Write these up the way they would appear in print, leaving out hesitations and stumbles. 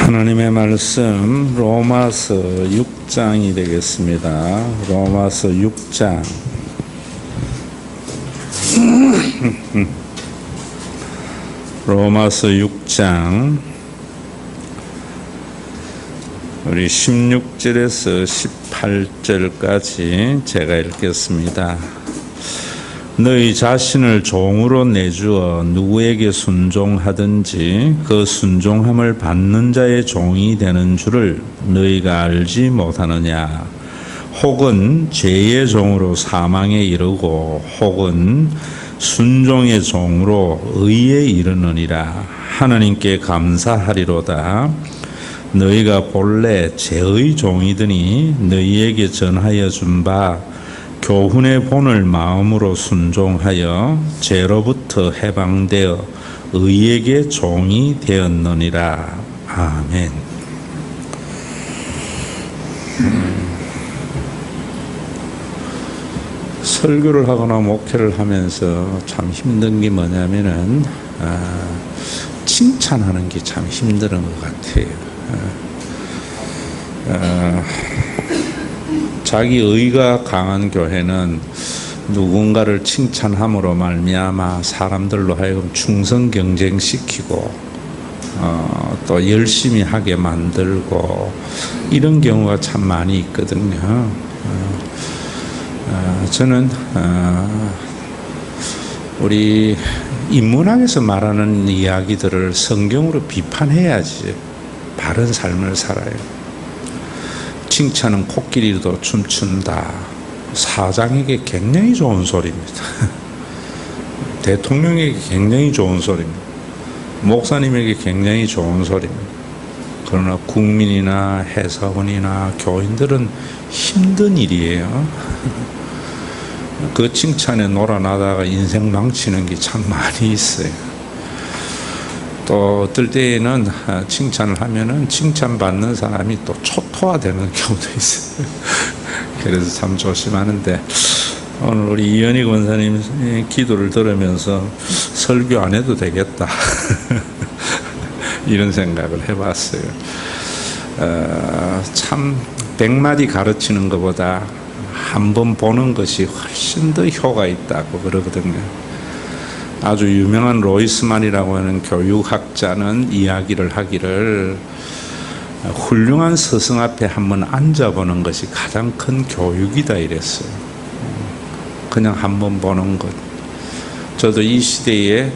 하나님의 말씀 로마서 6장이 되겠습니다. 로마서 6장 로마서 6장 우리 16절에서 18절까지 제가 읽겠습니다. 너희 자신을 종으로 내주어 누구에게 순종하든지 그 순종함을 받는 자의 종이 되는 줄을 너희가 알지 못하느냐. 혹은 죄의 종으로 사망에 이르고 혹은 순종의 종으로 의에 이르느니라. 하나님께 감사하리로다. 너희가 본래 죄의 종이더니 너희에게 전하여 준 바 교훈의 본을 마음으로 순종하여 죄로부터 해방되어 의에게 종이 되었느니라. 아멘. 설교를 하거나 목회를 하면서 참 힘든 게 뭐냐면은 칭찬하는 게 참 힘든 것 같아요. 자기 의가 강한 교회는 누군가를 칭찬함으로 말미암아 사람들로 하여금 충성 경쟁시키고 또 열심히 하게 만들고 이런 경우가 참 많이 있거든요. 저는 우리 인문학에서 말하는 이야기들을 성경으로 비판해야지 바른 삶을 살아요. 칭찬은 코끼리도 춤춘다. 사장에게 굉장히 좋은 소리입니다. 대통령에게 굉장히 좋은 소리입니다. 목사님에게 굉장히 좋은 소리입니다. 그러나 국민이나 회사원이나 교인들은 힘든 일이에요. 그 칭찬에 놀아나다가 인생 망치는 게 참 많이 있어요. 또 어떨 때에는 칭찬을 하면은 칭찬받는 사람이 또 초토화되는 경우도 있어요. 그래서 참 조심하는데 오늘 우리 이현희 권사님 기도를 들으면서 설교 안 해도 되겠다 이런 생각을 해봤어요. 참 100마디 가르치는 것보다 한 번 보는 것이 훨씬 더 효과가 있다고 그러거든요. 아주 유명한 로이스만이라고 하는 교육학자는 이야기를 하기를 훌륭한 스승 앞에 한번 앉아보는 것이 가장 큰 교육이다 이랬어요. 그냥 한번 보는 것. 저도 이 시대에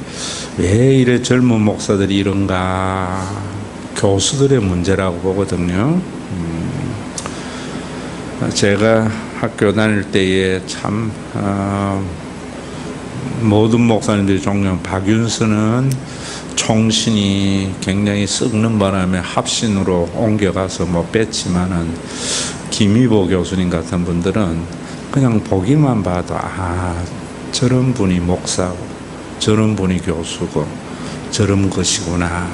왜 이래 젊은 목사들이 이런가 교수들의 문제라고 보거든요. 제가 학교 다닐 때에 참 모든 목사님들이 존경한 박윤수는 총신이 굉장히 썩는 바람에 합신으로 옮겨가서 뭐 뺐지만은 김희보 교수님 같은 분들은 그냥 보기만 봐도 저런 분이 목사고 저런 분이 교수고 저런 것이구나.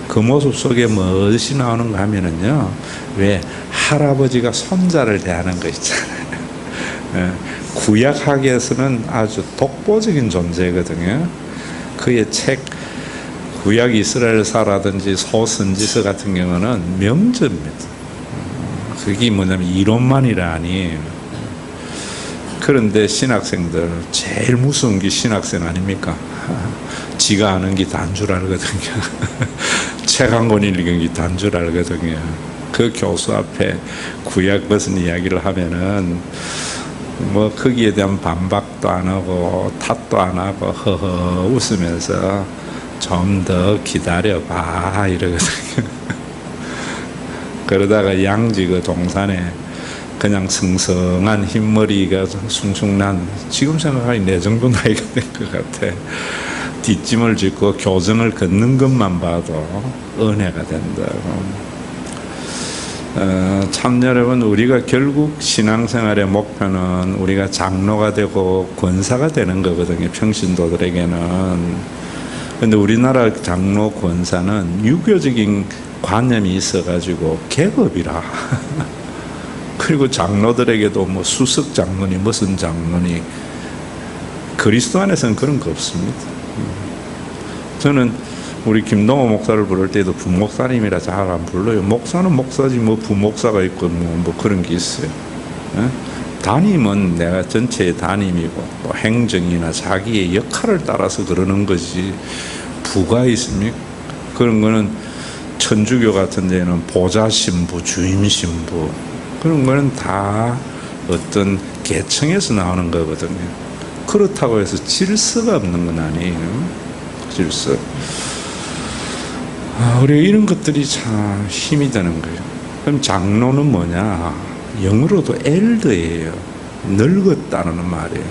그 모습 속에 무엇이 나오는가 하면은요, 왜 할아버지가 손자를 대하는 거 있잖아요. 구약학에서는 아주 독보적인 존재거든요. 그의 책 구약 이스라엘사라든지 소선지서 같은 경우는 명저입니다. 그게 뭐냐면 이론만이라 아니에요. 그런데 신학생들 제일 무서운 게 신학생 아닙니까? 지가 아는 게 단 줄 알거든요. 책 한 권 읽은 게 단 줄 알거든요. 그 교수 앞에 구약 무슨 이야기를 하면은 뭐 거기에 대한 반박도 안 하고 탓도 안 하고 허허 웃으면서 좀 더 기다려봐 이러거든요. 그러다가 양지 그 동산에 그냥 성성한 흰머리가 숭숭 난, 지금 생각하니 내 정도 나이가 된 것 같아. 뒷짐을 짚고 교정을 걷는 것만 봐도 은혜가 된다고. 참 여러분, 우리가 결국 신앙생활의 목표는 우리가 장로가 되고 권사가 되는 거거든요. 평신도들에게는. 근데 우리나라 장로 권사는 유교적인 관념이 있어가지고 계급이라. 그리고 장로들에게도 뭐 수석 장로니 무슨 장로니, 그리스도 안에서는 그런 거 없습니다. 저는 우리 김동호 목사를 부를 때도 부목사님이라 잘 안 불러요. 목사는 목사지 뭐 부목사가 있고 뭐 그런 게 있어요. 담임은 내가 전체의 담임이고 또 행정이나 자기의 역할을 따라서 그러는 거지 부가 있습니까? 그런 거는 천주교 같은 데는 보좌 신부, 주임 신부 그런 거는 다 어떤 계층에서 나오는 거거든요. 그렇다고 해서 질서가 없는 건 아니에요. 질서. 우리가 이런 것들이 참 힘이 되는 거예요. 그럼 장로는 뭐냐? 영어로도 엘더예요. 늙었다는 말이에요.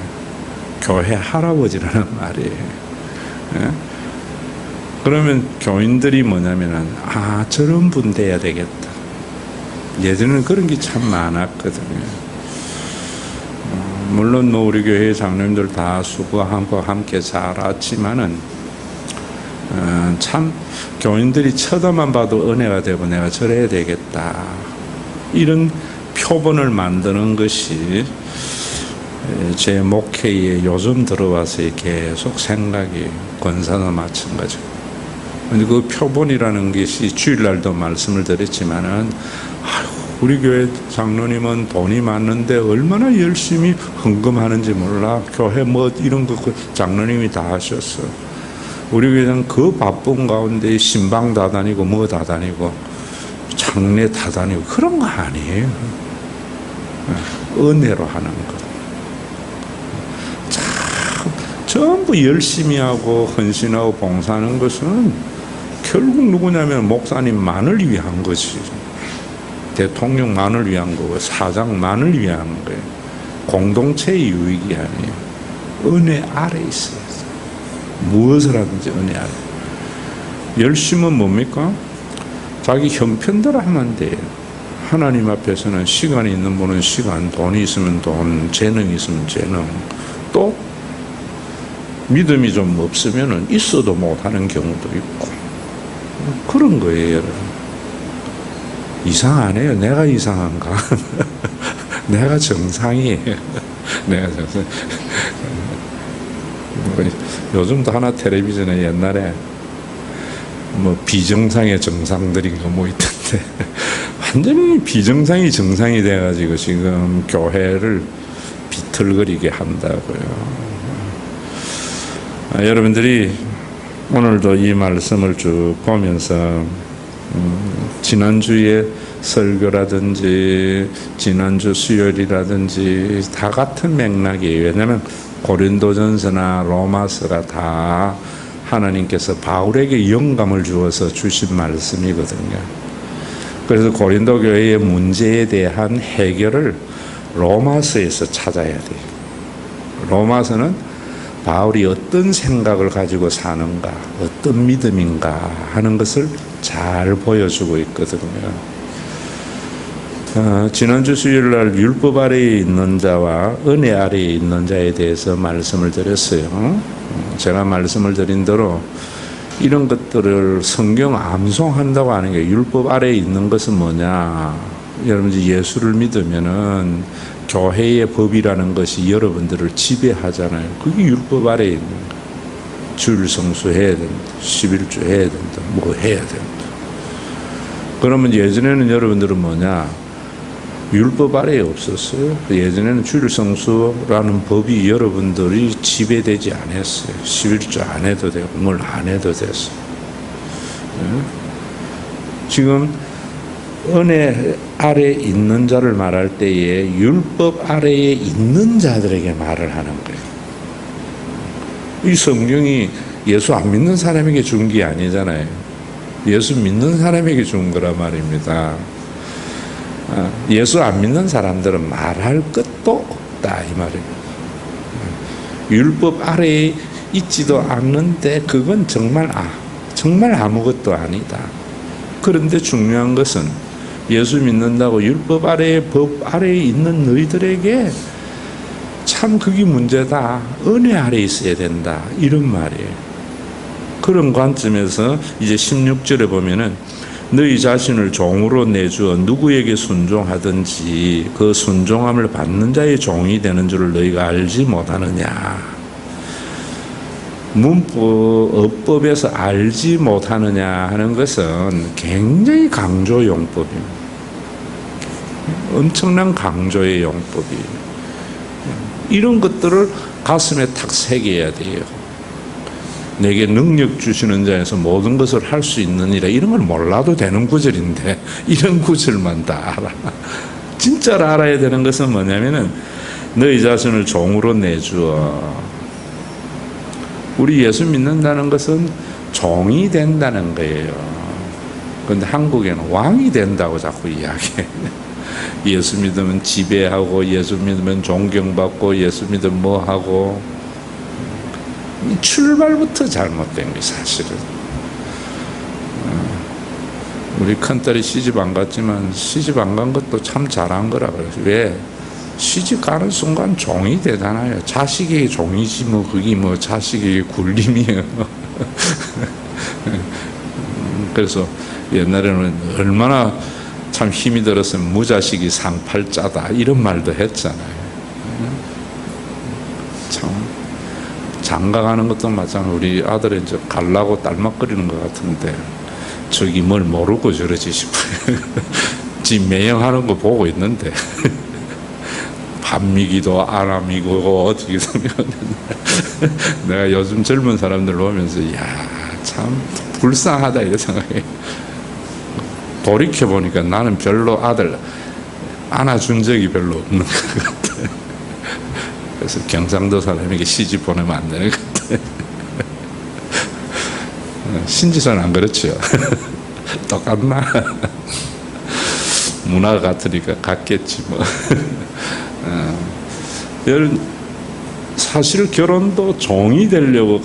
교회 할아버지라는 말이에요. 예? 그러면 교인들이 뭐냐면은 저런 분 돼야 되겠다. 예전에는 그런 게 참 많았거든요. 물론 뭐 우리 교회 장로님들 다 수고하고 함께 자랐지만은 참 교인들이 쳐다만 봐도 은혜가 되고 내가 저래야 되겠다. 이런 표본을 만드는 것이 제 목회에 요즘 들어와서 계속 생각이 권사나 마찬가지고. 근데 그 표본이라는 것이 주일날도 말씀을 드렸지만은 우리 교회 장로님은 돈이 많은데 얼마나 열심히 헌금하는지 몰라. 교회 뭐 이런 거 장로님이 다 하셨어. 우리 교회는 그 바쁜 가운데 신방 다 다니고 뭐 다 다니고 장례 다 다니고 그런 거 아니에요. 은혜로 하는 거. 참 전부 열심히 하고 헌신하고 봉사하는 것은 결국 누구냐면 목사님만을 위한 거지. 대통령만을 위한 거고 사장만을 위한 거예요. 공동체의 유익이 아니에요. 은혜 아래 있어요. 무엇을 하든지 은혜 아래. 열심은 뭡니까? 자기 형편대로 하면 돼요. 하나님 앞에서는 시간이 있는 분은 시간, 돈이 있으면 돈, 재능이 있으면 재능. 또 믿음이 좀 없으면 있어도 못하는 경우도 있고 그런 거예요. 이상하네요. 내가 이상한가? 내가 정상이에요. 내가 정상. 요즘도 하나 텔레비전에 옛날에 뭐 비정상의 정상들인가 뭐 있던데 완전히 비정상이 정상이 돼가지고 지금 교회를 비틀거리게 한다고요. 여러분들이 오늘도 이 말씀을 쭉 보면서 지난주에 설교라든지 지난주 수요일이라든지 다 같은 맥락이에요. 왜냐하면 고린도전서나 로마서가 다 하나님께서 바울에게 영감을 주어서 주신 말씀이거든요. 그래서 고린도 교회의 문제에 대한 해결을 로마서에서 찾아야 돼요. 로마서는 바울이 어떤 생각을 가지고 사는가, 어떤 믿음인가 하는 것을 잘 보여주고 있거든요. 지난주 수요일날 율법 아래에 있는 자와 은혜 아래에 있는 자에 대해서 말씀을 드렸어요. 제가 말씀을 드린 대로 이런 것들을 성경 암송한다고 하는 게 율법 아래에 있는 것은 뭐냐? 여러분들 예수를 믿으면은 교회의 법이라는 것이 여러분들을 지배하잖아요. 그게 율법 아래에 있는 거예요. 주일 성수해야 된다. 11조 해야 된다. 뭐 해야 된다. 그러면 예전에는 여러분들은 뭐냐? 율법 아래에 없었어요. 예전에는 주일 성수라는 법이 여러분들이 지배되지 않았어요. 11조 안 해도 되고 뭘 안 해도 됐어요. 지금 은혜 아래에 있는 자를 말할 때에 율법 아래에 있는 자들에게 말을 하는 거예요. 이 성경이 예수 안 믿는 사람에게 준 게 아니잖아요. 예수 믿는 사람에게 준 거란 말입니다. 예수 안 믿는 사람들은 말할 것도 없다 이 말입니다. 율법 아래에 있지도 않는데 그건 정말 아무것도 아니다. 그런데 중요한 것은 예수 믿는다고 율법 아래에 법 아래에 있는 너희들에게 참 그게 문제다. 은혜 아래에 있어야 된다. 이런 말이에요. 그런 관점에서 이제 16절에 보면은 너희 자신을 종으로 내주어 누구에게 순종하든지 그 순종함을 받는 자의 종이 되는 줄을 너희가 알지 못하느냐. 문법, 어법에서 알지 못하느냐 하는 것은 굉장히 강조 용법입니다. 엄청난 강조의 용법이에요. 이런 것들을 가슴에 탁 새겨야 돼요. 내게 능력 주시는 자에서 모든 것을 할 수 있느니라. 이런 걸 몰라도 되는 구절인데 이런 구절만 다 알아. 진짜로 알아야 되는 것은 뭐냐면은 너희 자신을 종으로 내주어. 우리 예수 믿는다는 것은 종이 된다는 거예요. 그런데 한국에는 왕이 된다고 자꾸 이야기해. 예수 믿으면 지배하고, 예수 믿으면 존경받고, 예수 믿으면 뭐하고. 출발부터 잘못된 거예요, 사실은. 우리 큰딸이 시집 안 갔지만 시집 안 간 것도 참 잘한 거라 그래요. 왜? 시집 가는 순간 종이 되잖아요. 자식에게 종이지 뭐 그게 뭐 자식에게 굴림이에요. 그래서 옛날에는 얼마나 참 힘이 들었으면 무자식이 상팔자다 이런 말도 했잖아요. 참 장가 가는 것도 마찬가지로 우리 아들이 이제 갈라고 딸막거리는 것 같은데 저기 뭘 모르고 저러지 싶어요. 지금 매형하는 거 보고 있는데 반미기도 아람이고 어떻게 생각하면 내가 요즘 젊은 사람들 보면서 야, 참 불쌍하다 이런 생각해. 돌이켜보니까 나는 별로 아들 안아준 적이 별로 없는 것 같아. 그래서 경상도 사람에게 시집 보내면 안 되는 것 같아. 신지사는 안 그렇죠. 똑같나? 문화가 같으니까 같겠지 뭐. 사실 결혼도 종이 되려고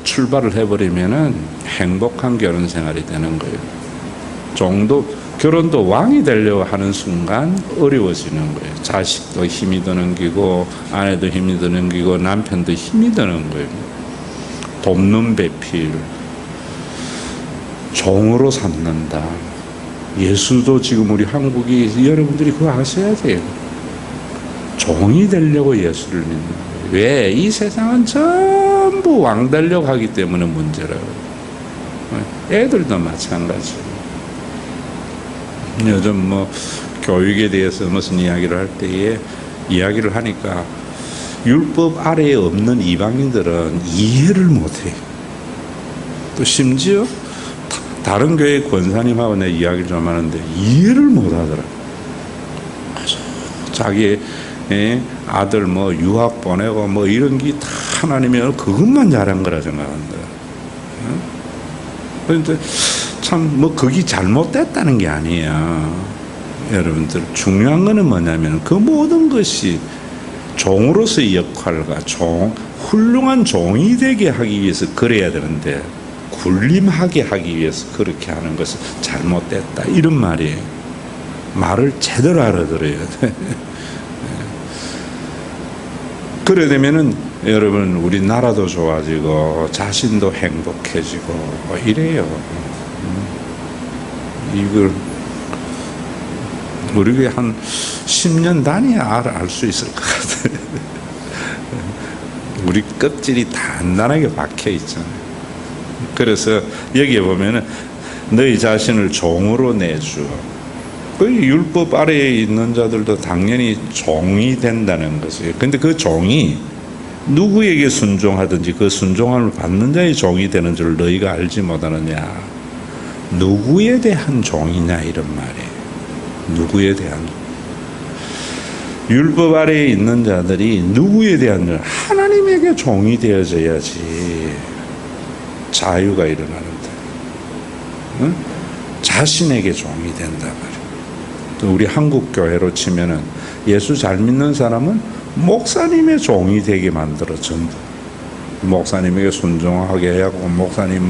출발을 해버리면은 행복한 결혼 생활이 되는 거예요. 결혼도 왕이 되려고 하는 순간 어려워지는 거예요. 자식도 힘이 드는 기고, 아내도 힘이 드는 기고, 남편도 힘이 드는 거예요. 돕는 배필, 종으로 삼는다. 예수도 지금 우리 한국이 여러분들이 그거 아셔야 돼요. 종이 되려고 예수를 믿는 거예요. 왜? 이 세상은 전부 왕 되려고 하기 때문에 문제라고. 애들도 마찬가지예요. 요즘 뭐 교육에 대해서 무슨 이야기를 할 때에 이야기를 하니까 율법 아래에 없는 이방인들은 이해를 못해요. 또 심지어 다른 교회 권사님하고 내 이야기를 좀 하는데 이해를 못하더라. 자기 아들 뭐 유학 보내고 뭐 이런 게 다 하나님이 그것만 잘한 거라 생각한다. 그런데 참 뭐 그게 잘못됐다는 게 아니야. 여러분들 중요한 거는 뭐냐면 그 모든 것이 종으로서의 역할과 훌륭한 종이 되게 하기 위해서 그래야 되는데 굴림하게 하기 위해서 그렇게 하는 것은 잘못됐다 이런 말이에요. 말을 제대로 알아들어야 돼. 그래 되면은 여러분 우리나라도 좋아지고 자신도 행복해지고 이래요. 이걸 우리 교회 한 10년 단위야 알 수 있을 것 같아요. 우리 껍질이 단단하게 박혀 있잖아요. 그래서 여기에 보면은 너희 자신을 종으로 내주어. 그 율법 아래에 있는 자들도 당연히 종이 된다는 것이에요. 근데 그 종이 누구에게 순종하든지 그 순종함을 받는 자의 종이 되는 줄 너희가 알지 못하느냐. 누구에 대한 종이냐 이런 말이에요. 누구에 대한 율법 아래에 있는 자들이 누구에 대한 하나님에게 종이 되어져야지 자유가 일어나는데 응? 자신에게 종이 된단 말이에요. 또 우리 한국 교회로 치면은 예수 잘 믿는 사람은 목사님의 종이 되게 만들어 전부 목사님에게 순종하게 하고 목사님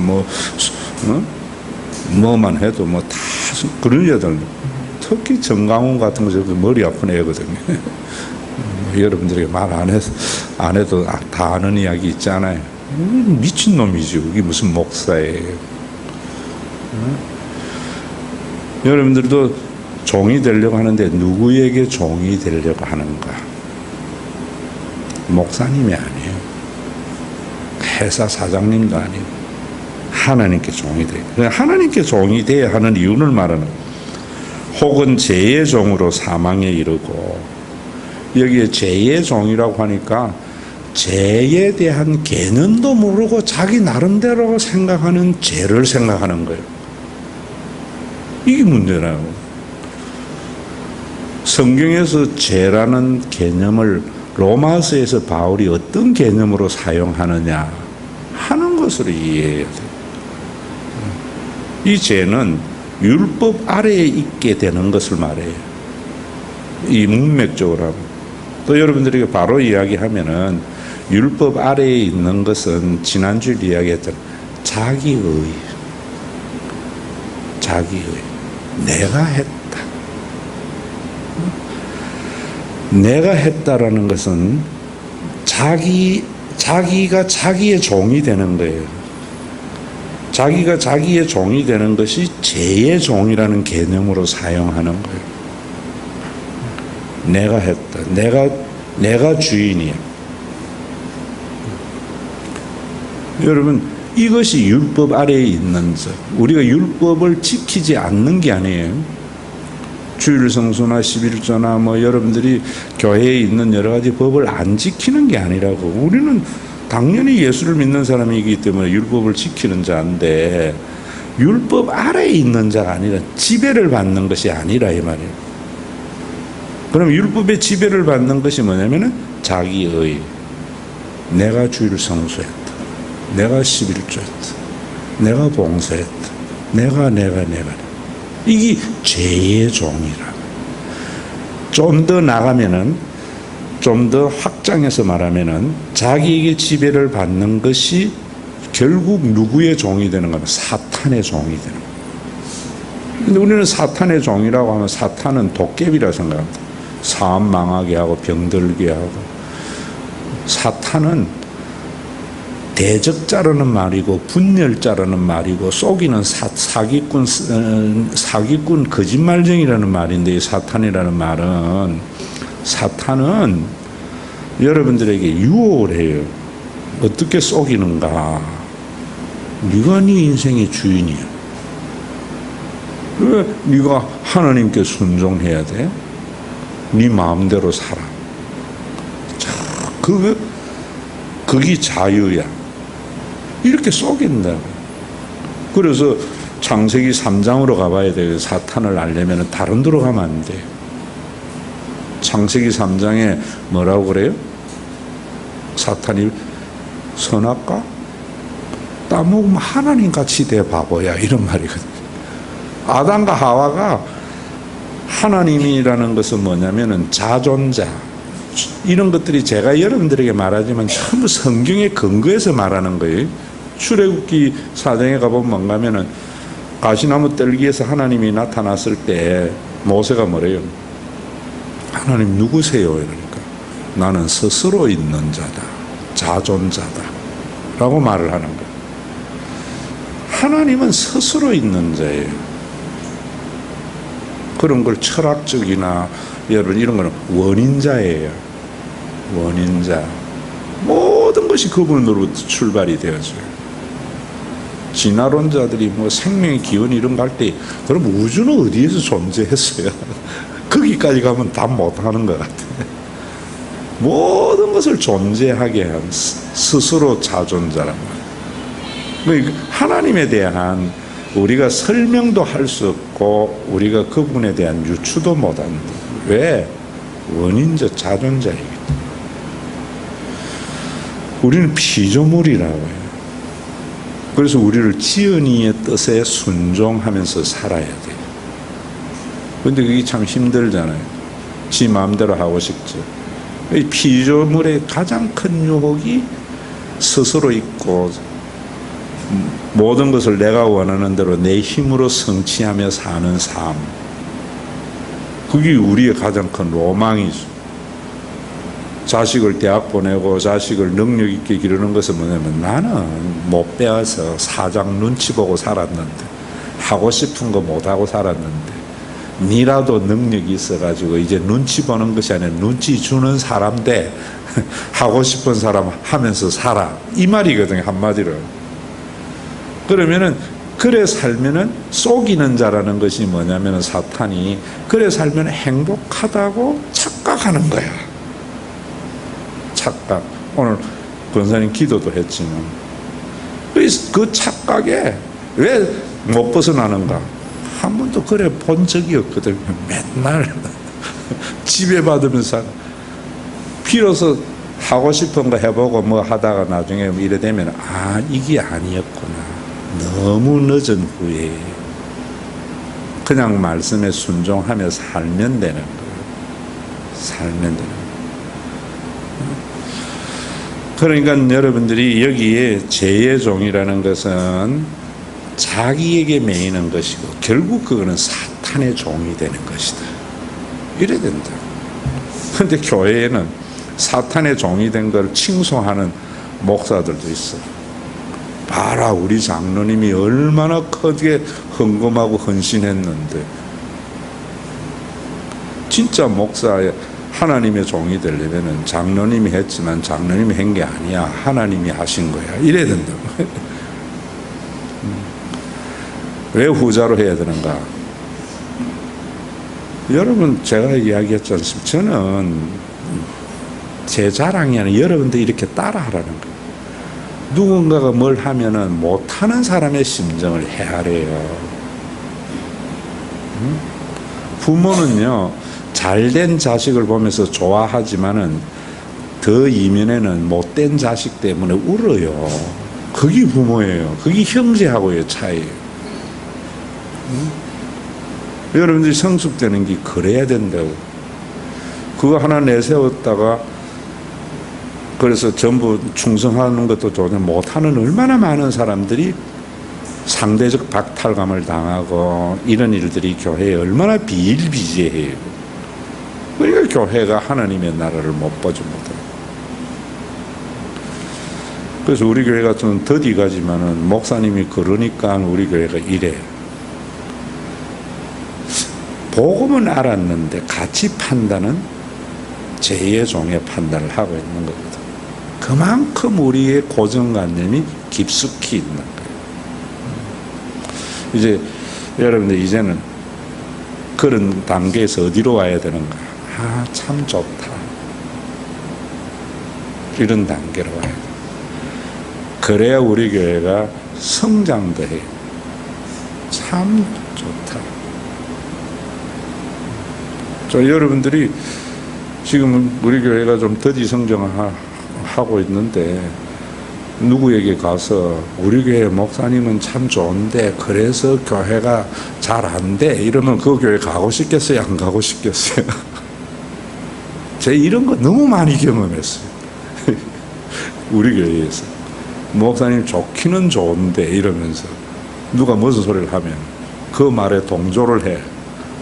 뭐만 해도 뭐 다 그런 여자들 특히 정강훈 같은 거 저도 머리 아픈 애거든요. 여러분들에게 말 안 해도 다 아는 이야기 있잖아요. 미친놈이지 그게 무슨 목사예요. 여러분들도 종이 되려고 하는데 누구에게 종이 되려고 하는가? 목사님이 아니에요. 회사 사장님도 아니고 하나님께 종이 돼요. 하나님께 종이 돼야 하는 이유를 말하는 거예요. 혹은 죄의 종으로 사망에 이르고, 여기에 죄의 종이라고 하니까 죄에 대한 개념도 모르고 자기 나름대로 생각하는 죄를 생각하는 거예요. 이게 문제라고. 성경에서 죄라는 개념을 로마서에서 바울이 어떤 개념으로 사용하느냐 하는 것으로 이해해야 돼요. 이 죄는 율법 아래에 있게 되는 것을 말해요. 이 문맥적으로 하면. 또 여러분들에게 바로 이야기하면은 율법 아래에 있는 것은 지난주에 이야기했던 자기의, 내가 했다. 내가 했다라는 것은 자기가 자기의 종이 되는 거예요. 자기가 자기의 종이 되는 것이 죄의 종이라는 개념으로 사용하는 거예요. 내가 했다. 내가 주인이야. 여러분, 이것이 율법 아래에 있는 자. 우리가 율법을 지키지 않는 게 아니에요. 주일 성수나 11조나 뭐 여러분들이 교회에 있는 여러 가지 법을 안 지키는 게 아니라고. 우리는 당연히 예수를 믿는 사람이기 때문에 율법을 지키는 자인데, 율법 아래에 있는 자가 아니라 지배를 받는 것이 아니라 이 말이에요. 그럼 율법의 지배를 받는 것이 뭐냐면은 자기의, 내가 주일 성수했다, 내가 11조했다, 내가 봉사했다, 내가 이게 죄의 종이라. 좀 더 나가면은, 좀 더 확장해서 말하면은 자기에게 지배를 받는 것이 결국 누구의 종이 되는 거냐? 사탄의 종이 되는 거예요. 근데 우리는 사탄의 종이라고 하면 사탄은 도깨비라 생각합니다. 사업 망하게 하고 병들게 하고. 사탄은 대적자라는 말이고 분열자라는 말이고 속이는 사기꾼 거짓말쟁이라는 말인데, 이 사탄이라는 말은, 사탄은 여러분들에게 유혹을 해요. 어떻게 속이는가? 네가 네 인생의 주인이야. 왜 네가 하나님께 순종해야 돼? 네 마음대로 살아. 자, 그게 자유야. 이렇게 속인다고. 그래서 창세기 3장으로 가봐야 돼요. 사탄을 알려면 다른 데로 가면 안 돼요. 창세기 3장에 뭐라고 그래요? 사탄이 선악과 따먹으면 하나님같이 돼 바보야, 이런 말이거든요. 아담과 하와가 하나님이라는 것은 뭐냐면은 자존자, 이런 것들이 제가 여러분들에게 말하지만 전부 성경의 근거에서 말하는 거예요. 출애굽기 4장에 가보면 뭔가면은 가시나무 뜰기에서 하나님이 나타났을 때 모세가 뭐래요? 하나님 누구세요? 이러니까 나는 스스로 있는 자다, 자존자다 라고 말을 하는 거예요. 하나님은 스스로 있는 자예요. 그런 걸 철학적이나 여러분 이런 거는 원인자예요. 원인자. 모든 것이 그분으로부터 출발이 되어져요. 진화론자들이 뭐 생명의 기원 이런 거 할 때, 그럼 우주는 어디에서 존재했어요? 거기까지 가면 다 못하는 것 같아요. 모든 것을 존재하게 한 스스로 자존자란 말이에요. 하나님에 대한 우리가 설명도 할 수 없고 우리가 그분에 대한 유추도 못한다. 왜? 원인자, 자존자이기 때문에. 우리는 피조물이라고 해요. 그래서 우리를 지은 이의 뜻에 순종하면서 살아야 돼요. 그런데 그게 참 힘들잖아요. 지 마음대로 하고 싶죠. 이 피조물의 가장 큰 유혹이 스스로 있고 모든 것을 내가 원하는 대로 내 힘으로 성취하며 사는 삶. 그게 우리의 가장 큰 로망이죠. 자식을 대학 보내고 자식을 능력 있게 기르는 것은 뭐냐면, 나는 못 배워서 사장 눈치 보고 살았는데, 하고 싶은 거 못하고 살았는데, 니라도 능력이 있어가지고 이제 눈치 보는 것이 아니라 눈치 주는 사람 돼. 하고 싶은 사람 하면서 살아. 이 말이거든요, 한마디로. 그러면은 그래 살면은 속이는 자라는 것이 뭐냐면은 사탄이 그래 살면 행복하다고 착각하는 거야. 착각. 오늘 권사님 기도도 했지만 그 착각에 왜 못 벗어나는가? 한 번도 그래 본 적이 없거든요. 맨날 지배받으면서 비로소 하고 싶은 거 해보고 뭐 하다가 나중에 이래 되면 이게 아니었구나. 너무 늦은 후에 그냥 말씀에 순종하며 살면 되는 거예요. 살면 되는 거예요. 그러니까 여러분들이 여기에 죄의 종이라는 것은 자기에게 매이는 것이고 결국 그거는 사탄의 종이 되는 것이다. 이래야 된다. 그런데 교회에는 사탄의 종이 된 걸 칭송하는 목사들도 있어. 봐라, 우리 장로님이 얼마나 크게 헌금하고 헌신했는데. 진짜 목사의 하나님의 종이 되려면 장로님이 했지만 장로님이 한 게 아니야. 하나님이 하신 거야. 이래야 된다고. 왜 후자로 해야 되는가? 여러분, 제가 이야기했지 않습니까? 저는 제 자랑이 아니라 여러분들 이렇게 따라하라는 거예요. 누군가가 뭘 하면은 못하는 사람의 심정을 헤아려요. 부모는요, 잘된 자식을 보면서 좋아하지만은 더 이면에는 못된 자식 때문에 울어요. 그게 부모예요. 그게 형제하고의 차이예요. 여러분들이 성숙되는 게 그래야 된다고. 그거 하나 내세웠다가 그래서 전부 충성하는 것도 좋은데 못하는 얼마나 많은 사람들이 상대적 박탈감을 당하고 이런 일들이 교회에 얼마나 비일비재해요. 그러니까 교회가 하나님의 나라를 못 보지 못해요. 그래서 우리 교회가 좀 더디가지만은 목사님이 그러니까 우리 교회가 이래. 복음은 알았는데 가치 판단은 제2의 종의 판단을 하고 있는 거거든. 그만큼 우리의 고정관념이 깊숙이 있는 거예요. 이제 여러분들 이제는 그런 단계에서 어디로 와야 되는가? 참 좋다. 이런 단계로 와야 돼. 그래야 우리 교회가 성장도 해요. 참 좋다. 여러분들이 지금 우리 교회가 좀 더디 성장하고 있는데 누구에게 가서 우리 교회 목사님은 참 좋은데 그래서 교회가 잘 안 돼 이러면 그 교회 가고 싶겠어요? 안 가고 싶겠어요? 제가 이런 거 너무 많이 경험했어요. 우리 교회에서 목사님 좋기는 좋은데 이러면서 누가 무슨 소리를 하면 그 말에 동조를 해.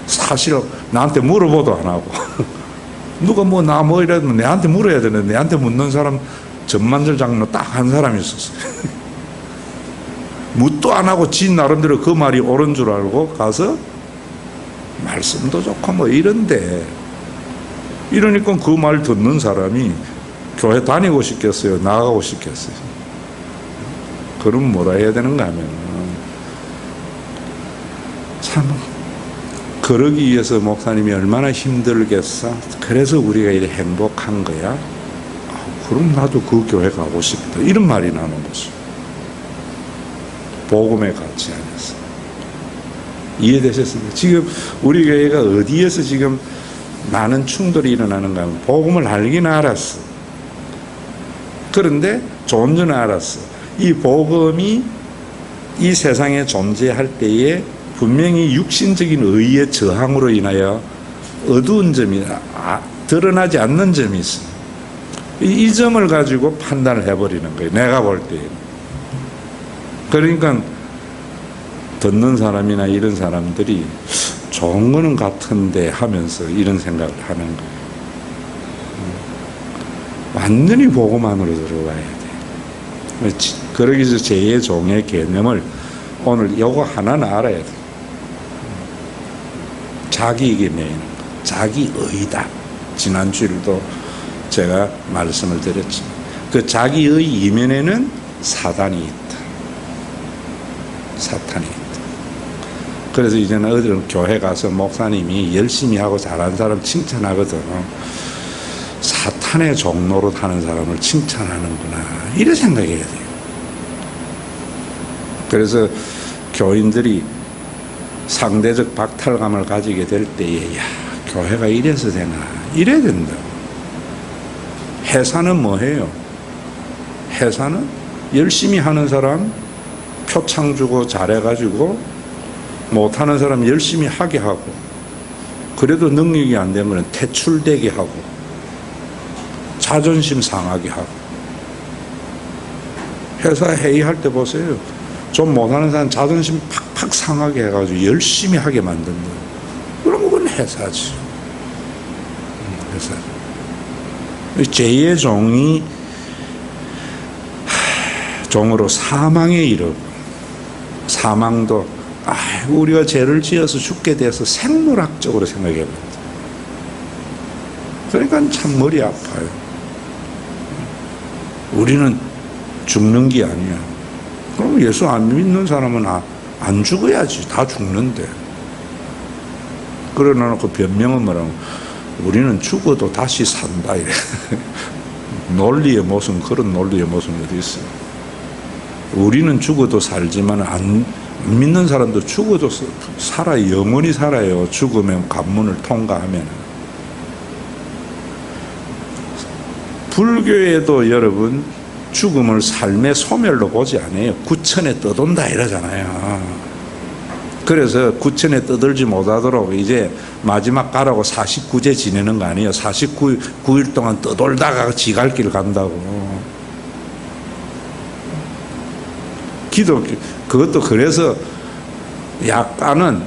사실 나한테 물어보도 안 하고 누가 뭐 이러면 내한테 물어야 되는데 내한테 묻는 사람 전만절 장로 딱 한 사람이 있었어요. 묻도 안 하고 지 나름대로 그 말이 옳은 줄 알고 가서 말씀도 좋고 뭐 이런데 이러니까 그 말 듣는 사람이 교회 다니고 싶겠어요? 나가고 싶겠어요? 그럼 뭐라 해야 되는가 하면 참 그러기 위해서 목사님이 얼마나 힘들겠어? 그래서 우리가 이렇게 행복한 거야? 그럼 나도 그 교회 가고 싶다. 이런 말이 나는 거죠. 복음의 가치 안에서. 이해되셨습니까? 지금 우리 교회가 어디에서 지금 많은 충돌이 일어나는가 하면 복음을 알긴 알았어. 그런데 좀 전에 알았어. 이 복음이 이 세상에 존재할 때에 분명히 육신적인 의의 저항으로 인하여 어두운 점이 드러나지 않는 점이 있어요. 이 점을 가지고 판단을 해버리는 거예요. 내가 볼 때. 그러니까 듣는 사람이나 이런 사람들이 좋은 거는 같은데 하면서 이런 생각을 하는 거예요. 완전히 복음 안으로 들어와야 돼. 그러기 위해서 제2의 종의 개념을 오늘 요거 하나는 알아야 돼. 자기에게 매이는 자기의다. 지난주일도 제가 말씀을 드렸죠. 그 자기의 이면에는 사단이 있다. 사탄이 있다. 그래서 이제는 어디는 교회 가서 목사님이 열심히 하고 잘하는 사람 칭찬하거든. 사탄의 종로로 타는 사람을 칭찬하는구나. 이래 생각해야 돼요. 그래서 교인들이 상대적 박탈감을 가지게 될 때에 야, 교회가 이래서 되나? 이래야 된다. 회사는 뭐해요? 회사는 열심히 하는 사람 표창 주고 잘해가지고 못하는 사람 열심히 하게 하고, 그래도 능력이 안 되면 퇴출되게 하고 자존심 상하게 하고. 회사 회의할 때 보세요. 좀 못하는 사람 자존심 팍팍 상하게 해가지고 열심히 하게 만든다. 그럼 그건 회사지. 회사. 죄의 종이 종으로 사망에 이르고, 사망도 우리가 죄를 지어서 죽게 돼서 생물학적으로 생각해 봅니다. 그러니까 참 머리 아파요. 우리는 죽는 게 아니야. 그럼 예수 안 믿는 사람은 안 죽어야지. 다 죽는데. 그러나 그 변명은 뭐라고? 우리는 죽어도 다시 산다. 이래. 논리의 모순, 그런 논리의 모순이 어디 있어요? 우리는 죽어도 살지만 안 믿는 사람도 죽어도 살아요. 영원히 살아요. 죽으면 관문을 통과하면. 불교에도 여러분 죽음을 삶의 소멸로 보지 않아요. 구천에 떠돈다 이러잖아요. 그래서 구천에 떠들지 못하도록 이제 마지막 가라고 49제 지내는 거 아니에요. 49일 동안 떠돌다가 지갈 길 간다고. 기독교 그것도 그래서 약간은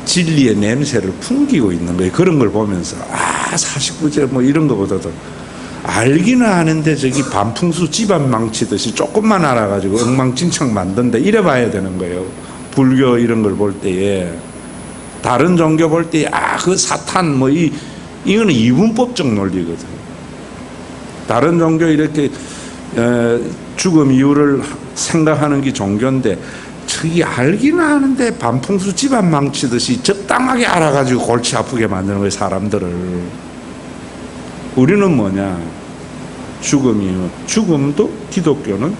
진리의 냄새를 풍기고 있는 거예요. 그런 걸 보면서 49제 뭐 이런 거보다도 알기는 아는데 저기 반풍수 집안 망치듯이 조금만 알아가지고 엉망진창 만든다 이래 봐야 되는 거예요. 불교 이런 걸 볼 때에. 다른 종교 볼 때에 그 사탄 뭐 이거는 이분법적 논리거든. 다른 종교 이렇게 죽음 이유를 생각하는 게 종교인데 저기 알기는 아는데 반풍수 집안 망치듯이 적당하게 알아가지고 골치 아프게 만드는 거예요, 사람들을. 우리는 뭐냐? 죽음도 기독교는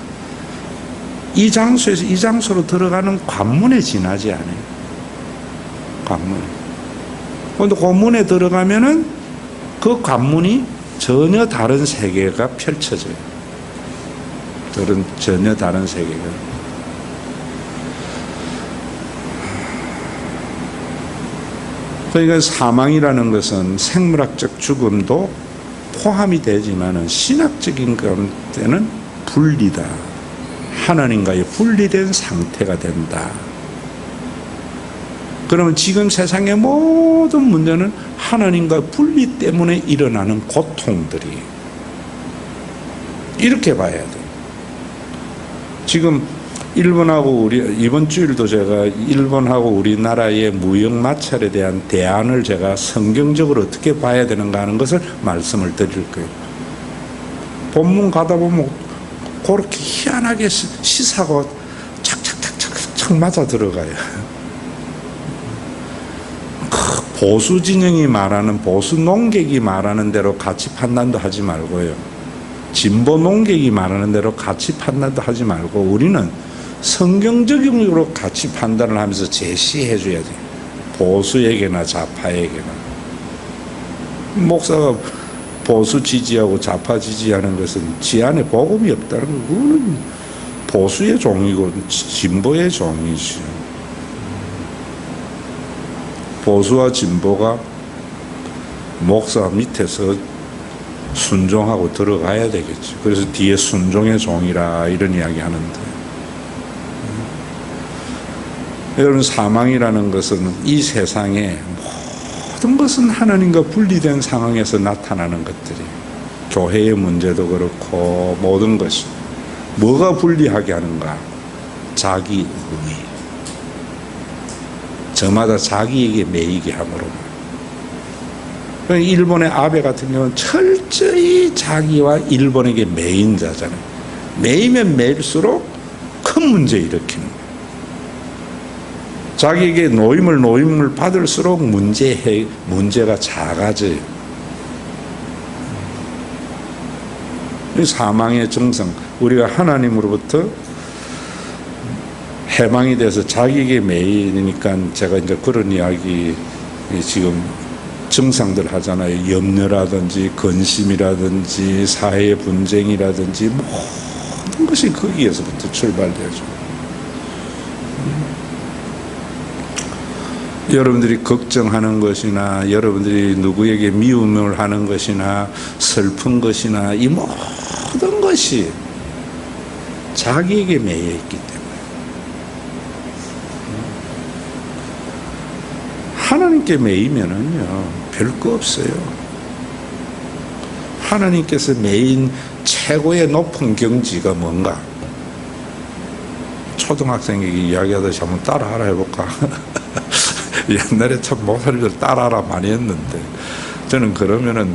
이 장소에서 이 장소로 들어가는 관문에 지나지 않아요. 관문. 그런데 관문에 들어가면은 그 관문이 전혀 다른 세계가 펼쳐져요. 전혀 다른 세계가. 그러니까 사망이라는 것은 생물학적 죽음도 포함이 되지만은 신학적인 때는 분리다. 하나님과의 분리된 상태가 된다. 그러면 지금 세상의 모든 문제는 하나님과 분리 때문에 일어나는 고통들이 이렇게 봐야 돼. 지금 일본하고 이번 주일도 제가 일본하고 우리나라의 무역 마찰에 대한 대안을 제가 성경적으로 어떻게 봐야 되는가 하는 것을 말씀을 드릴 거예요. 본문 가다 보면 그렇게 희한하게 시사고 착착착착 맞아 들어가요. 보수 진영이 말하는, 보수 농객이 말하는 대로 가치 판단도 하지 말고요. 진보 농객이 말하는 대로 가치 판단도 하지 말고 우리는 성경적으로 가치 판단을 하면서 제시해 줘야 돼요. 보수에게나 좌파에게나. 목사가 보수 지지하고 좌파 지지하는 것은 지 안에 복음이 없다는 거. 그거는 보수의 종이고 진보의 종이지. 보수와 진보가 목사 밑에서 순종하고 들어가야 되겠죠. 그래서 뒤에 순종의 종이라 이런 이야기 하는데, 여러분, 사망이라는 것은 이 세상에 모든 것은 하나님과 분리된 상황에서 나타나는 것들이, 교회의 문제도 그렇고 모든 것이 뭐가 분리하게 하는가? 자기의. 저마다 자기에게 매이게 함으로. 일본의 아베 같은 경우는 철저히 자기와 일본에게 매인 자잖아요. 매이면 매일수록 큰 문제 일으키는 거예요. 자기에게 노임을 받을수록 문제가 작아져요. 사망의 정성, 우리가 하나님으로부터 해방이 돼서 자기에게 매이니까 제가 이제 그런 이야기 지금 증상들 하잖아요. 염려라든지 근심이라든지 사회 분쟁이라든지 모든 것이 거기에서부터 출발되죠. 여러분들이 걱정하는 것이나 여러분들이 누구에게 미움을 하는 것이나 슬픈 것이나 이 모든 것이 자기에게 매여 있기 때문에 하나님께 매이면은요 별거 없어요. 하나님께서 매인 최고의 높은 경지가 뭔가? 초등학생에게 이야기하듯이 한번 따라하라 해볼까? 옛날에 참 목사님들 따라하라 많이 했는데 저는 그러면은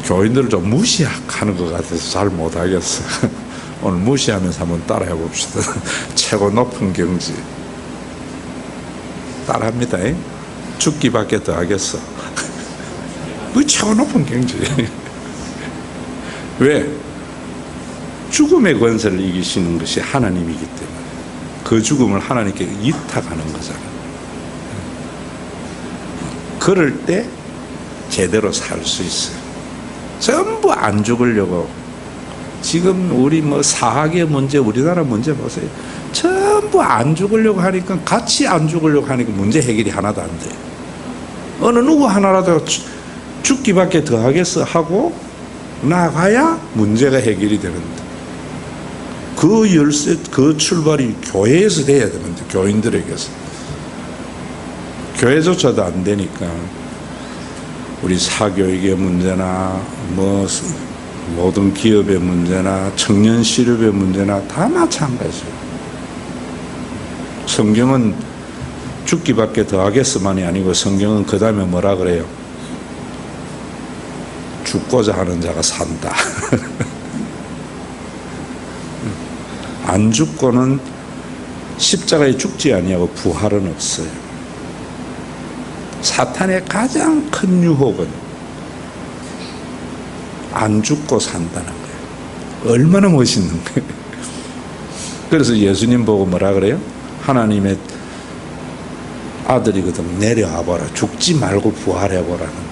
교인들을 좀 무시하는 것 같아서 잘 못하겠어요. 오늘 무시하면서 한번 따라해 봅시다. 최고 높은 경지 따라합니다. 죽기밖에 더 하겠어. 그 최고 높은 경지. 왜? 죽음의 권세를 이기시는 것이 하나님이기 때문에 그 죽음을 하나님께 위탁하는 거잖아요. 그럴 때 제대로 살 수 있어요. 전부 안 죽으려고 지금 우리 사학의 문제, 우리나라 문제 보세요. 전부 안 죽으려고 하니까 같이 안 죽으려고 하니까 문제 해결이 하나도 안 돼. 어느 누구 하나라도 죽기밖에 더 하겠어 하고 나가야 문제가 해결이 되는데 그 열쇠, 그 출발이 교회에서 돼야 되는데 교인들에게서 교회조차도 안 되니까 우리 사교육의 문제나 모든 기업의 문제나 청년 실업의 문제나 다 마찬가지예요. 성경은 죽기밖에 더 하겠어만이 아니고 성경은 그 다음에 뭐라 그래요? 죽고자 하는 자가 산다. 안 죽고는 십자가에 죽지 아니하고 부활은 없어요. 사탄의 가장 큰 유혹은 안 죽고 산다는 거예요. 얼마나 멋있는 거예요. 그래서 예수님 보고 뭐라 그래요? 하나님의 아들이거든. 내려와 보라. 죽지 말고 부활해 보라는 거예요.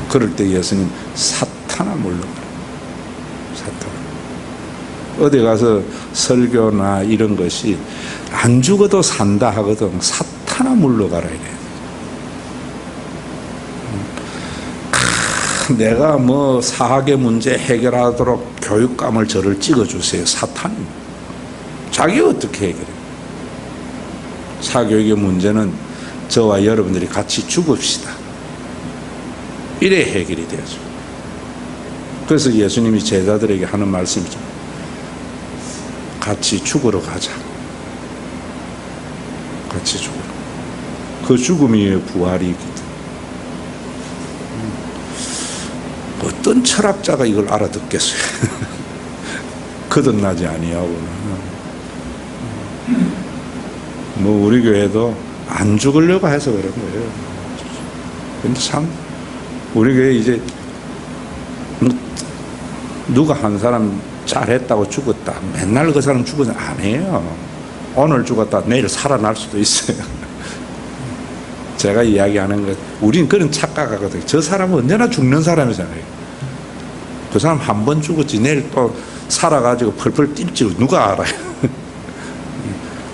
그럴 때 예수님 사탄아 물러가라. 사탄. 어디 가서 설교나 이런 것이 안 죽어도 산다 하거든. 사탄아 물러가라 이래. 내가 사학의 문제 해결하도록 교육감을 저를 찍어주세요. 사탄. 자기가 어떻게 해결해? 사교육의 문제는 저와 여러분들이 같이 죽읍시다. 이래 해결이 되죠. 그래서 예수님이 제자들에게 하는 말씀이죠. 같이 죽으러 가자. 같이 죽으러. 그 죽음이 부활이기 때문에. 어떤 철학자가 이걸 알아듣겠어요? 거듭나지 아니하고는. 우리 교회도 안 죽으려고 해서 그런 거예요. 근데 참 우리 교회 이제 누가 한 사람 잘했다고 죽었다. 맨날 그 사람 죽어서 안 해요. 오늘 죽었다 내일 살아날 수도 있어요. 제가 이야기하는 것, 우린 그런 착각하거든요. 저 사람은 언제나 죽는 사람이잖아요. 그 사람 한 번 죽었지 내일 또 살아가지고 펄펄 뛸지 누가 알아요.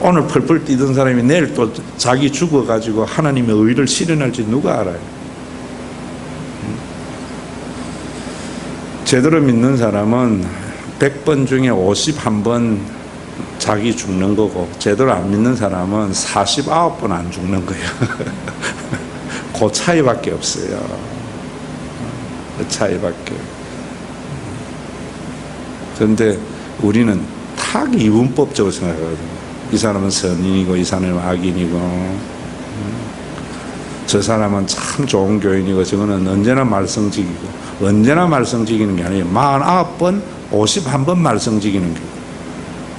오늘 펄펄 뛰던 사람이 내일 또 자기 죽어가지고 하나님의 의를 실현할지 누가 알아요. 제대로 믿는 사람은 100번 중에 51번 자기 죽는 거고 제대로 안 믿는 사람은 49번 안 죽는 거예요. 그 차이밖에 없어요. 그 차이밖에. 그런데 우리는 탁 이분법적으로 생각하거든요. 이 사람은 선인이고 이 사람은 악인이고, 저 사람은 참 좋은 교인이고 저거는 언제나 말썽지기고. 언제나 말썽지기는 게 아니에요. 49번 51번 말썽지기는 게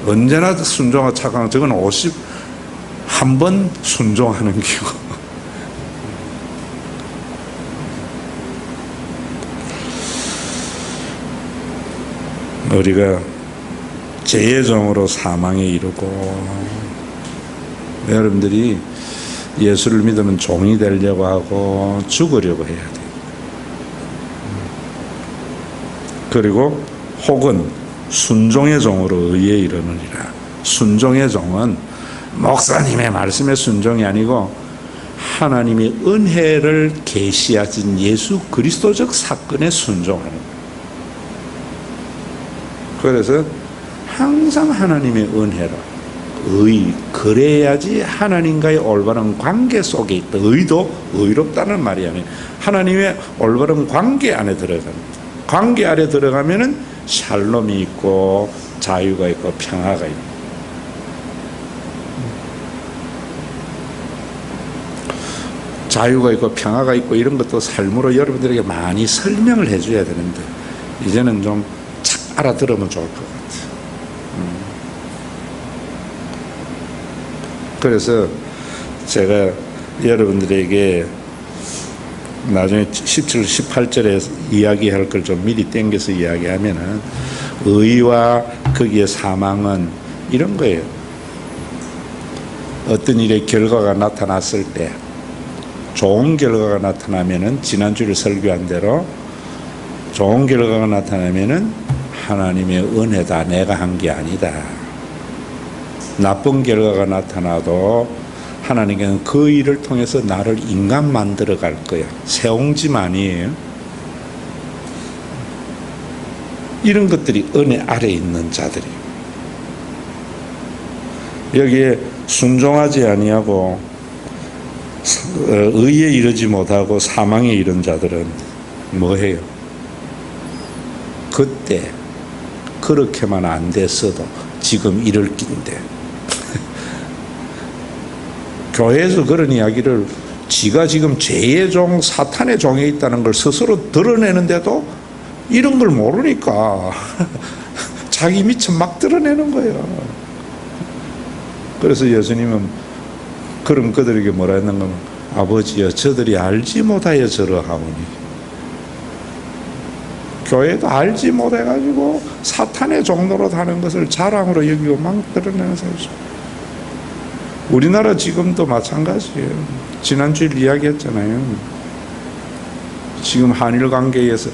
언제나 순종하고 착한, 저건 51번 순종하는 기고. 우리가 죄의 종으로 사망에 이르고, 여러분들이 예수를 믿으면 종이 되려고 하고 죽으려고 해야 돼요. 그리고 혹은 순종의 종으로 의에 이르느니라. 순종의 종은 목사님의 말씀에 순종이 아니고 하나님이 은혜를 계시하신 예수 그리스도적 사건에 순종하는 거예요. 그래서 항상 하나님의 은혜로 그래야지 하나님과의 올바른 관계 속에 있다. 의도 의롭다는 말이 아니에요. 하나님의 올바른 관계 안에 들어갑니다. 관계 안에 들어가면은 샬롬이 있고 자유가 있고 평화가 있고. 자유가 있고 평화가 있고 이런 것도 삶으로 여러분들에게 많이 설명을 해줘야 되는데 이제는 좀 착 알아들으면 좋을 것 같아요. 그래서 제가 여러분들에게 나중에 17, 18절에 이야기할 걸 좀 미리 땡겨서 이야기하면은 의와 거기에 사망은 이런 거예요. 어떤 일의 결과가 나타났을 때 좋은 결과가 나타나면은 지난주에 설교한 대로 좋은 결과가 나타나면은 하나님의 은혜다. 내가 한 게 아니다. 나쁜 결과가 나타나도 하나님께는 그 일을 통해서 나를 인간 만들어 갈 거야. 세옹짐 아니에요. 이런 것들이 은혜 아래에 있는 자들이에요. 여기에 순종하지 아니하고 의에 이르지 못하고 사망에 이른 자들은 뭐해요? 그때 그렇게만 안 됐어도 지금 이럴 낀데 교회에서 그런 이야기를 지가 지금 죄의 종, 사탄의 종에 있다는 걸 스스로 드러내는데도 이런 걸 모르니까 자기 미쳐 막 드러내는 거예요. 그래서 예수님은 그런 그들에게 뭐라 했는가 하면 아버지여 저들이 알지 못하여 저러하오니. 교회도 알지 못해가지고 사탄의 종로로 다는 것을 자랑으로 여기고 막 드러내는 사람이죠. 우리나라 지금도 마찬가지예요. 지난주에 이야기했잖아요. 지금 한일 관계에서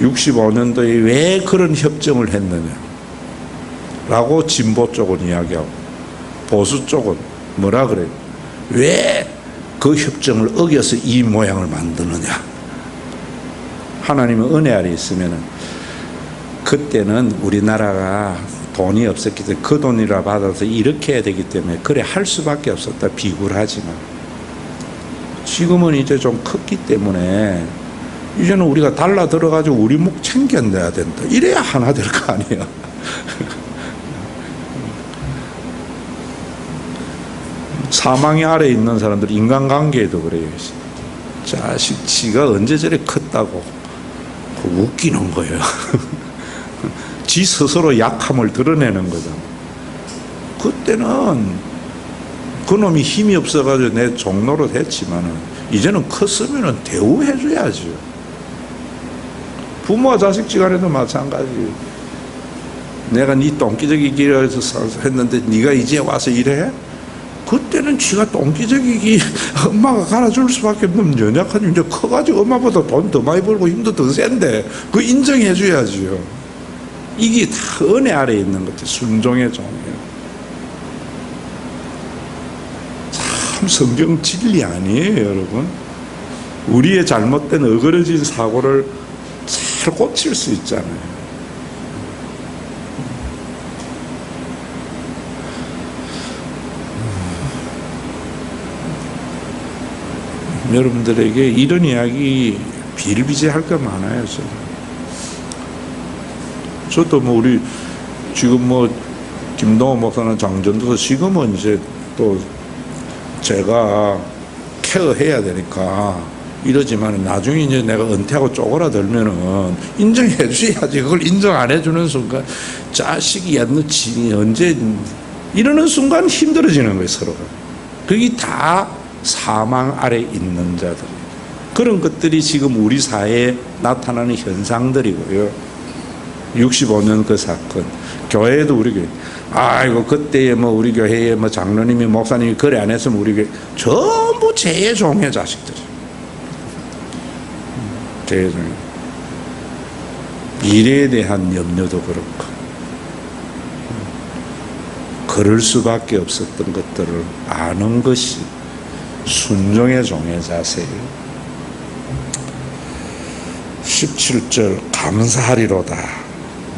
65년도에 왜 그런 협정을 했느냐 라고 진보 쪽은 이야기하고 보수 쪽은 뭐라 그래요? 왜 그 협정을 어겨서 이 모양을 만드느냐. 하나님의 은혜 아래 있으면은 그때는 우리나라가 돈이 없었기 때문에 그 돈이라 받아서 이렇게 해야 되기 때문에 그래 할 수밖에 없었다. 비굴하지만 지금은 이제 좀 컸기 때문에 이제는 우리가 달라 들어가지고 우리 목 챙겨내야 된다. 이래야 하나 될 거 아니야. 사망의 아래에 있는 사람들 인간관계에도 그래요. 자식 지가 언제 저래 컸다고 웃기는 거예요. 지 스스로 약함을 드러내는 거잖아. 그때는 그놈이 힘이 없어가지고 내 종로로 됐지만은 이제는 컸으면은 대우해줘야죠. 부모와 자식지간에도 마찬가지. 내가 네 똥기저귀 길어서 했는데 네가 이제 와서 이래? 그때는 지가 똥기저귀 엄마가 갈아줄 수밖에 없는 연약한 이제 커가지고 엄마보다 돈 더 많이 벌고 힘도 더 센데 그거 인정해줘야지요. 이게 다 은혜 아래에 있는 것이 순종의 종이에요. 참 성경 진리 아니에요, 여러분. 우리의 잘못된 어그러진 사고를 잘 고칠 수 있잖아요. 여러분들에게 이런 이야기 비일비재할 거 많아요. 저도 뭐 우리 지금 뭐 김동호 목사는 장전도서 지금은 이제 또 제가 케어해야 되니까 이러지만 나중에 이제 내가 은퇴하고 쪼그라들면은 인정해 주셔야지. 그걸 인정 안 해주는 순간 자식이 언제 이러는 순간 힘들어지는 거예요, 서로가. 그게 다 사망 아래 있는 자들. 그런 것들이 지금 우리 사회에 나타나는 현상들이고요. 65년 그 사건. 교회에도 우리 교회. 아이고, 그때에 뭐 우리 교회에 뭐 장로님이 목사님이 거래 안 했으면 우리 교회 전부 제종의 자식들이. 제종의. 미래에 대한 염려도 그렇고. 그럴 수밖에 없었던 것들을 아는 것이 순종의 종의 자세예요. 17절 감사하리로다.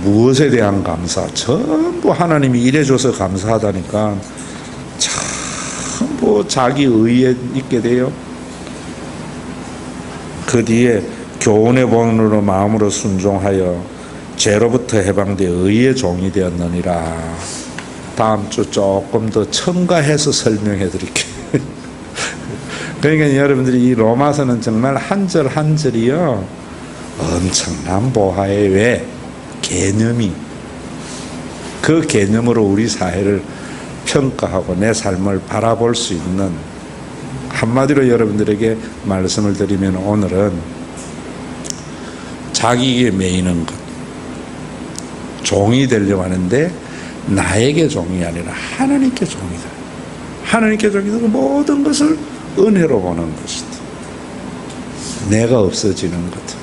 무엇에 대한 감사? 전부 하나님이 이래줘서 감사하다니까 전부 자기 의에 있게 돼요. 그 뒤에 교훈의 본으로 마음으로 순종하여 죄로부터 해방되어 의의 종이 되었느니라. 다음 주 조금 더 첨가해서 설명해 드릴게요. 그러니까 여러분들이 이 로마서는 정말 한 절 한 절이요 엄청난 보화의 왜 개념이 그 개념으로 우리 사회를 평가하고 내 삶을 바라볼 수 있는 한마디로 여러분들에게 말씀을 드리면 오늘은 자기에게 매이는 것 종이 되려고 하는데 나에게 종이 아니라 하나님께 종이다. 하나님께 종이 되고 모든 것을 은혜로 보는 것이다. 내가 없어지는 것.